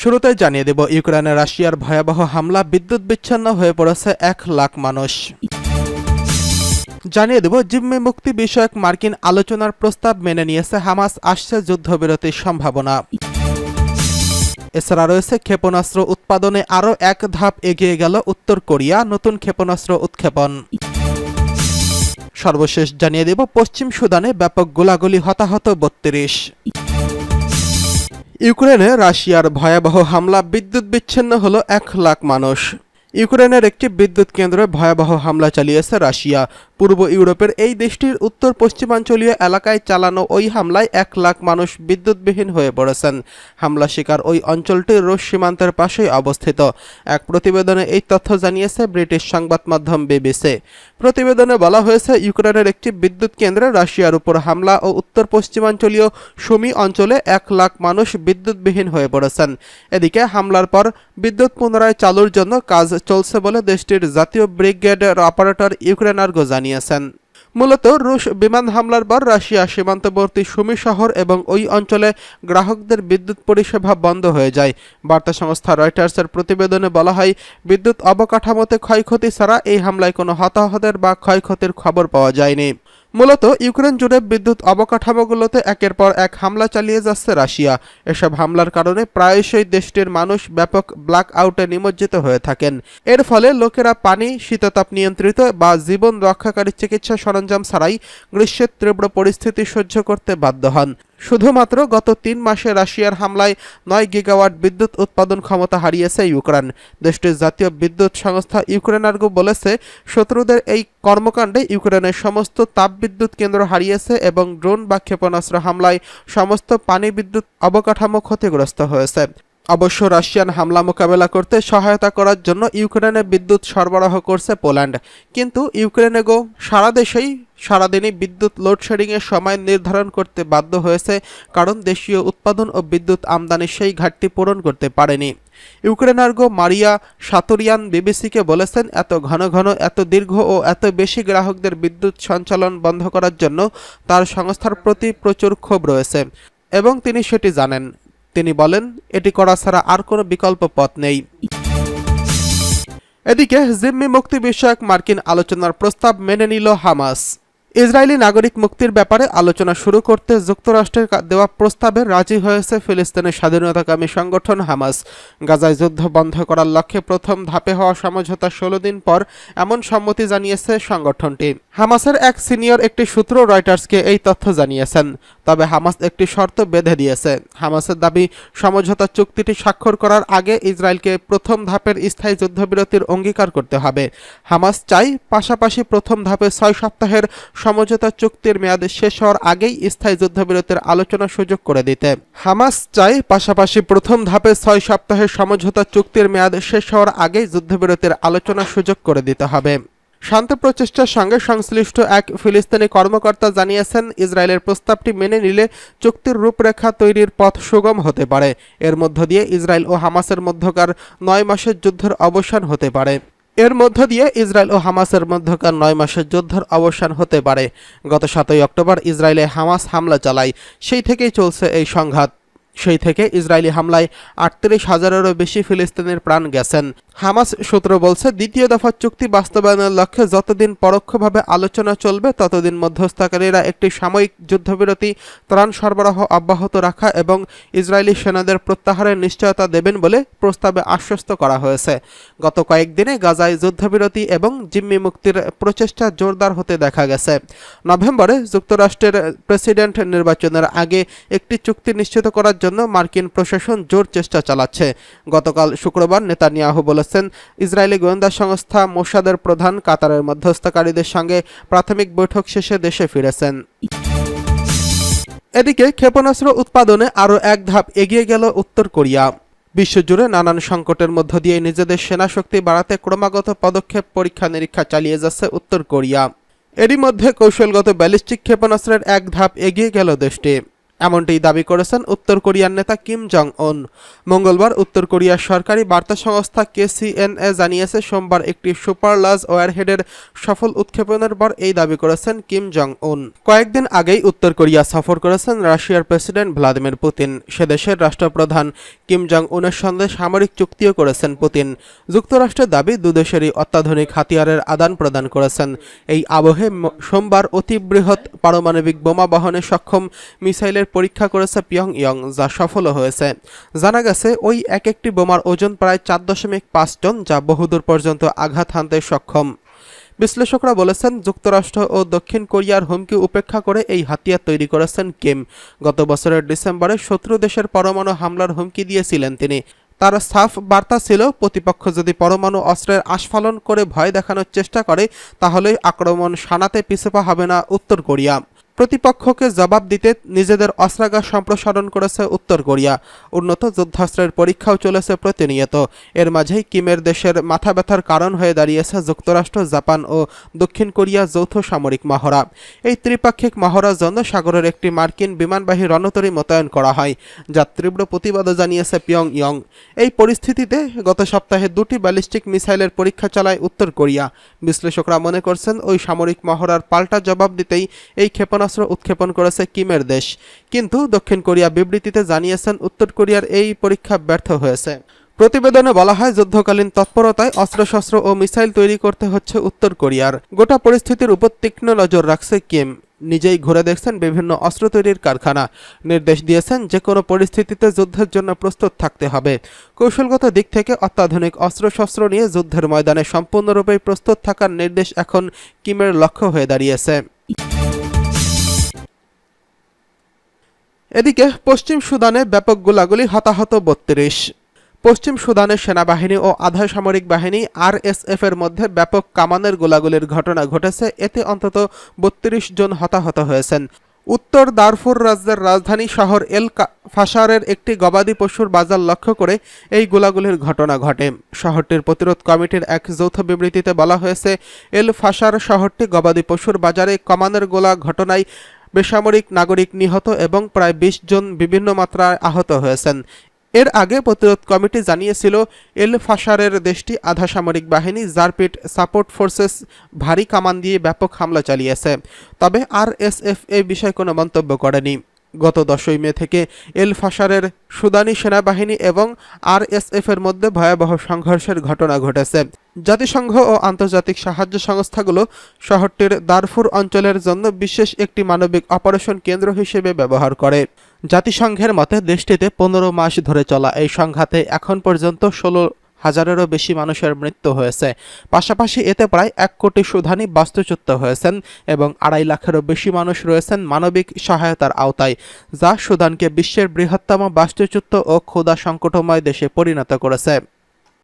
শুরুতেই জানিয়ে দেব, ইউক্রেনে রাশিয়ার ভয়াবহ হামলা, বিদ্যুৎ বিচ্ছিন্ন হয়ে পড়েছে 1 লাখ মানুষ। জানিয়ে দেব, জিম্মি মুক্তি বিষয়ক মার্কিন আলোচনার প্রস্তাব মেনে নিয়েছে হামাস, আসছে যুদ্ধবিরতির সম্ভাবনা। এছাড়া রয়েছে ক্ষেপণাস্ত্র উৎপাদনে আরও এক ধাপ এগিয়ে গেল উত্তর কোরিয়া, নতুন ক্ষেপণাস্ত্র উৎক্ষেপণ। সর্বশেষ জানিয়ে দেব, পশ্চিম সুদানে ব্যাপক গোলাগুলি, হতাহত 32। ইউক্রেনে রাশিয়ার ভয়াবহ হামলা, বিদ্যুৎ বিচ্ছিন্ন হল 1 লাখ মানুষ। ইউক্রেনের একটি বিদ্যুৎ কেন্দ্রে ভয়াবহ হামলা চালিয়েছে রাশিয়া। পূর্ব ইউরোপের এই দেশটির উত্তর পশ্চিমাঞ্চলীয় এলাকায় চালানো ওই হামলায় 1 লাখ মানুষ বিদ্যুৎবিহীন হয়ে পড়েছেন। হামলা শিকার ওই অঞ্চলটি রুশ সীমান্তের পাশেই অবস্থিত। এক প্রতিবেদনে এই তথ্য জানিয়েছে ব্রিটিশ সংবাদ মাধ্যম বিবিসি। প্রতিবেদনে বলা হয়েছে, ইউক্রেনের একটি বিদ্যুৎ কেন্দ্রে রাশিয়ার উপর হামলা ও উত্তর পশ্চিমাঞ্চলীয় সুমি অঞ্চলে 1 লাখ মানুষ বিদ্যুৎবিহীন হয়ে পড়েছেন। এদিকে হামলার পর বিদ্যুৎ পুনরায় চালুর জন্য কাজ চলছে বলে দেশটির জাতীয় ব্রিগেডের অপারেটর ইউক্রেনার্গো জানিয়েছেন। মূলত রুশ বিমান হামলার পর রাশিয়া সীমান্তবর্তী সুমি শহর এবং ওই অঞ্চলে গ্রাহকদের বিদ্যুৎ পরিষেবা বন্ধ হয়ে যায়। বার্তা সংস্থা রয়টার্সের প্রতিবেদনে বলা হয়, বিদ্যুৎ অবকাঠামোতে ক্ষয়ক্ষতি ছাড়া এই হামলায় কোনো হতাহতের বা ক্ষয়ক্ষতির খবর পাওয়া যায়নি। মূলত ইউক্রেন জুড়ে বিদ্যুৎ অবকাঠামোগুলোতে একের পর এক হামলা চালিয়ে যাচ্ছে রাশিয়া। এসব হামলার কারণে প্রায়শই দেশটির মানুষ ব্যাপক ব্ল্যাক আউটে নিমজ্জিত হয়ে থাকেন। এর ফলে লোকেরা পানি, শীততাপ নিয়ন্ত্রিত বা জীবন রক্ষাকারী চিকিৎসা সরঞ্জাম ছাড়াই গ্রীষ্মের তীব্র পরিস্থিতি সহ্য করতে বাধ্য হন। শুধুমাত্র গত 3 মাসে রাশিয়ার হামলায় 9 গিগাওয়াট বিদ্যুৎ উৎপাদন ক্ষমতা হারিয়েছে ইউক্রেন। দেশটির জাতীয় বিদ্যুৎ সংস্থা ইউক্রেনার্গো বলেছে, শত্রুদের এই কর্মকাণ্ডে ইউক্রেনের সমস্ত তাপবিদ্যুৎ কেন্দ্র হারিয়েছে এবং ড্রোন বা ক্ষেপণাস্ত্র হামলায় সমস্ত পানি বিদ্যুৎ অবকাঠামো ক্ষতিগ্রস্ত হয়েছে। অবশ্য রাশিয়ান হামলা মোকাবেলা করতে সহায়তা করার জন্য ইউক্রেনে বিদ্যুৎ সরবরাহ করছে পোল্যান্ড। কিন্তু ইউক্রেনেগো সারাদিনই বিদ্যুৎ লোডশেডিংয়ের সময় নির্ধারণ করতে বাধ্য হয়েছে, কারণ দেশীয় উৎপাদন ও বিদ্যুৎ আমদানি সেই ঘাটতি পূরণ করতে পারেনি। ইউক্রেনার্গো মারিয়া সাতুরিয়ান বিবিসিকে বলেছেন, এত ঘন ঘন, এত দীর্ঘ ও এত বেশি গ্রাহকদের বিদ্যুৎ সঞ্চালন বন্ধ করার জন্য তার সংস্থার প্রতি প্রচুর ক্ষোভ রয়েছে এবং তিনি সেটি জানেন। তিনি বলেন, এটি করা ছাড়া আর কোনো বিকল্প পথ নেই। এদিকে জিম্মি মুক্তি বিষয়ক মার্কিন আলোচনার প্রস্তাব মেনে নিল হামাস। ইসরায়েলি নাগরিক মুক্তির ব্যাপারে আলোচনা শুরু করতে যুক্তরাষ্ট্রের দেওয়া প্রস্তাবে রাজি হয়েছে ফিলিস্তিনের স্বাধীনতাকামী সংগঠন হামাস। গাজায় যুদ্ধ বন্ধ করার লক্ষ্যে প্রথম ধাপে হওয়া সমঝোতা 16 দিন পর এমন সম্মতি জানিয়েছে সংগঠনটি। হামাসের এক সিনিয়র একটি সূত্র রয়টার্সকে এই তথ্য জানিয়েছেন। তবে হামাস একটি শর্ত বেঁধে দিয়েছে। হামাসের দাবি, সমঝোতা চুক্তিটি স্বাক্ষর করার আগে ইসরায়েলকে প্রথম ধাপের স্থায়ী যুদ্ধবিরতির অঙ্গীকার করতে হবে। হামাস চায় পাশাপাশি প্রথম ধাপে 6 সপ্তাহের সমঝোতা চুক্তির মেয়াদ শেষ হওয়ার আগেই স্থায়ী যুদ্ধবিরতির আলোচনার সুযোগ করে দিতে। হামাস চায় পাশাপাশি প্রথম ধাপে 6 সপ্তাহের সমঝোতা চুক্তির মেয়াদ শেষ হওয়ার আগেই যুদ্ধবিরতির আলোচনার সুযোগ করে দিতে হবে। শান্তি প্রচেষ্টার সঙ্গে সংশ্লিষ্ট এক ফিলিস্তিনি কর্মকর্তা জানিয়েছেন, ইসরায়েলের প্রস্তাবটি মেনে নিলে চুক্তির রূপরেখা তৈরির পথ সুগম হতে পারে। এর মধ্য দিয়ে ইসরায়েল ও হামাসের মধ্যকার 9 মাসের যুদ্ধের অবসান হতে পারে। গত 7 অক্টোবর ইসরায়েলে হামাস হামলা চালায়। সেই থেকেই চলছে এই সংঘাত। সেই থেকে ইসরায়েলি হামলায় 38,000-এরও বেশি ফিলিস্তিনির প্রাণ গেছেন। হামাস সূত্র বলছে, দ্বিতীয় দফা চুক্তি বাস্তবায়নের লক্ষ্যে যতদিন পরোক্ষভাবে আলোচনা চলবে, ততদিন মধ্যস্থকারীরা একটি সাময়িক যুদ্ধবিরতি, ত্রাণ সরবরাহ অব্যাহত রাখা এবং ইসরায়েলি সেনাদের প্রত্যাহারের নিশ্চয়তা দেবেন বলে প্রস্তাবে আশ্বস্ত করা হয়েছে। গত কয়েকদিনে গাজায় যুদ্ধবিরতি এবং জিম্মি মুক্তির প্রচেষ্টা জোরদার হতে দেখা গেছে। নভেম্বরে যুক্তরাষ্ট্রের প্রেসিডেন্ট নির্বাচনের আগে একটি চুক্তি নিশ্চিত করার জন্য মার্কিন প্রশাসন জোর চেষ্টা চালাচ্ছে। গতকাল শুক্রবার নেতানিয়াহু বলেছেন, ইসরায়েলি গোয়েন্দা সংস্থা মোসাদের প্রধান কাতারের মধ্যস্থকারীদের সঙ্গে প্রাথমিক বৈঠক শেষে দেশে ফিরেছেন। এদিকে ক্ষেপণাস্ত্র উৎপাদনে আরও এক ধাপ এগিয়ে গেল উত্তর কোরিয়া। বিশ্বজুড়ে নানান সংকটের মধ্য দিয়ে নিজেদের সেনাশক্তি বাড়াতে ক্রমাগত পদক্ষেপ, পরীক্ষা নিরীক্ষা চালিয়ে যাচ্ছে উত্তর কোরিয়া। এরই মধ্যে কৌশলগত ব্যালিস্টিক ক্ষেপণাস্ত্রের এক ধাপ এগিয়ে গেল দেশটি। এমনটি দাবি করেছেন উত্তর কোরিয়ার নেতা কিম জং উন। মঙ্গলবার উত্তর কোরিয়ার সরকারি বার্তা সংস্থা KCNA জানিয়েছে, সোমবার একটি সুপার লার্জ ওয়ারহেডের সফল উৎক্ষেপণের পর এই দাবি করেছেন কিম জং উন। কয়েকদিন আগেই উত্তর কোরিয়া সফর করেছেন রাশিয়ার প্রেসিডেন্ট ভ্লাদিমির পুতিন। সে দেশের রাষ্ট্রপ্রধান কিম জং উনের সঙ্গে সামরিক চুক্তিও করেছেন পুতিন। যুক্তরাষ্ট্রের দাবি, দুদেশেরই অত্যাধুনিক হাতিয়ারের আদান প্রদান করেছেন। এই আবহে সোমবার অতি বৃহৎ পারমাণবিক বোমা বহনে সক্ষম মিসাইলের পরীক্ষা করেছে পিয়ংইয়ং, যা সফল হয়েছে। জানা গেছে, ওই এক একটি বোমার ওজন প্রায় 4.5 টন, যা বহুদূর পর্যন্ত আঘাত হানতে সক্ষম। বিশ্লেষকরা বলেছেন, যুক্তরাষ্ট্র ও দক্ষিণ কোরিয়ার হুমকি উপেক্ষা করে এই হাতিয়ার তৈরি করেছেন কিম। গত বছরের ডিসেম্বরে শত্রু দেশের পরমাণু হামলার হুমকি দিয়েছিলেন তিনি। তার সাফ বার্তা ছিল, প্রতিপক্ষ যদি পরমাণু অস্ত্রের আস্ফালন করে ভয় দেখানোর চেষ্টা করে, তাহলে আক্রমণ শানাতে পিছপা হবে না উত্তর কোরিয়া। প্রতিপক্ষকে জবাব দিতে নিজেদের অস্ত্রাগার সম্প্রসারণ করেছে উত্তর কোরিয়া। উন্নত যুদ্ধাস্ত্রের পরীক্ষাও চলেছে প্রতিনিয়ত। এর মাঝেই কিমের দেশের মাথা ব্যথার কারণ হয়ে দাঁড়িয়েছে যুক্তরাষ্ট্র, জাপান ও দক্ষিণ কোরিয়া যৌথ সামরিক মহড়া। এই ত্রিপাক্ষিক মহড়ার জন্য সাগরের একটি মার্কিন বিমানবাহী রণতরী মোতায়েন করা হয়, যার তীব্র প্রতিবাদও জানিয়েছে পিয়ংইয়ং। এই পরিস্থিতিতে গত সপ্তাহে 2টি ব্যালিস্টিক মিসাইলের পরীক্ষা চালায় উত্তর কোরিয়া। বিশ্লেষকরা মনে করছেন, ওই সামরিক মহড়ার পাল্টা জবাব দিতেই এই ক্ষেপণাস্ত্র উৎক্ষেপণ করেছে কিমের দেশ। কিন্তু দক্ষিণ কোরিয়া বিবৃতিতে জানিয়েছেন, উত্তর কোরিয়ার এই পরীক্ষা ব্যর্থ হয়েছে। প্রতিবেদনে বলা হয়, যুদ্ধকালীন তৎপরতায় অস্ত্রশস্ত্র ও মিসাইল তৈরি করতে হচ্ছে উত্তর কোরিয়ার। গোটা পরিস্থিতির উপর তীক্ষ্ণ নজর রাখছে কিম। নিজেই ঘুরে দেখছেন বিভিন্ন অস্ত্র তৈরির কারখানা। নির্দেশ দিয়েছেন, যে কোনো পরিস্থিতিতে যুদ্ধের জন্য প্রস্তুত থাকতে হবে। কৌশলগত দিক থেকে অত্যাধুনিক অস্ত্রশস্ত্র নিয়ে যুদ্ধের ময়দানে সম্পূর্ণরূপে প্রস্তুত থাকার নির্দেশ এখন কিমের লক্ষ্য হয়ে দাঁড়িয়েছে। এদিকে পশ্চিম সুদানে ব্যাপক গোলাগুলি, হতাহত 32। পশ্চিম সুদানের সেনাবাহিনী ও আধা সামরিক বাহিনী RSF এর মধ্যে ব্যাপক কামানের গোলাগুলির ঘটনা ঘটেছে। এতে অন্তত 32 জন হতাহত হয়েছেন। উত্তর দারফুর রাজ্যের রাজধানী শহর এল ফাশারের একটি গবাদি পশুর বাজার লক্ষ্য করে এই গোলাগুলির ঘটনা ঘটে। শহরটির প্রতিরোধ কমিটির এক যৌথ বিবৃতিতে বলা হয়েছে, এল ফাশার শহরটি গবাদি পশুর বাজারে কামানের গোলা ঘটনায় বেসামরিক নাগরিক নিহত এবং প্রায় 20 জন বিভিন্ন মাত্রায় আহত হয়েছেন। এর আগে প্রতিরোধ কমিটি জানিয়েছিল, এল ফাশারের দেশটি আধা সামরিক বাহিনী র্যাপিড সাপোর্ট ফোর্সেস ভারী কামান দিয়ে ব্যাপক হামলা চালিয়েছে। তবে RSF এই বিষয়ে কোনো মন্তব্য করেনি। গত 10 মে থেকে এল ফাশারের সুদানি সেনাবাহিনী এবং RSF এর মধ্যে ভয়াবহ সংঘর্ষের ঘটনা ঘটেছে। জাতিসংঘ ও আন্তর্জাতিক সাহায্য সংস্থাগুলো শহরটির দারফুর অঞ্চলের জন্য বিশেষ একটি মানবিক অপারেশন কেন্দ্র হিসেবে ব্যবহার করে। জাতিসংঘের মতে, দেশটিতে 15 মাস ধরে চলা এই সংঘাতে এখন পর্যন্ত 16,000-এরও বেশি মানুষের মৃত্যু হয়েছে। পাশাপাশি এতে প্রায় 1 কোটি সুদানি বাস্তুচ্যুত হয়েছেন এবং 2.5 লাখেরও বেশি মানুষ রয়েছেন মানবিক সহায়তার আওতায়, যা সুদানকে বিশ্বের বৃহত্তম বাস্তুচ্যুত ও ক্ষুধা সংকটময় দেশে পরিণত করেছে।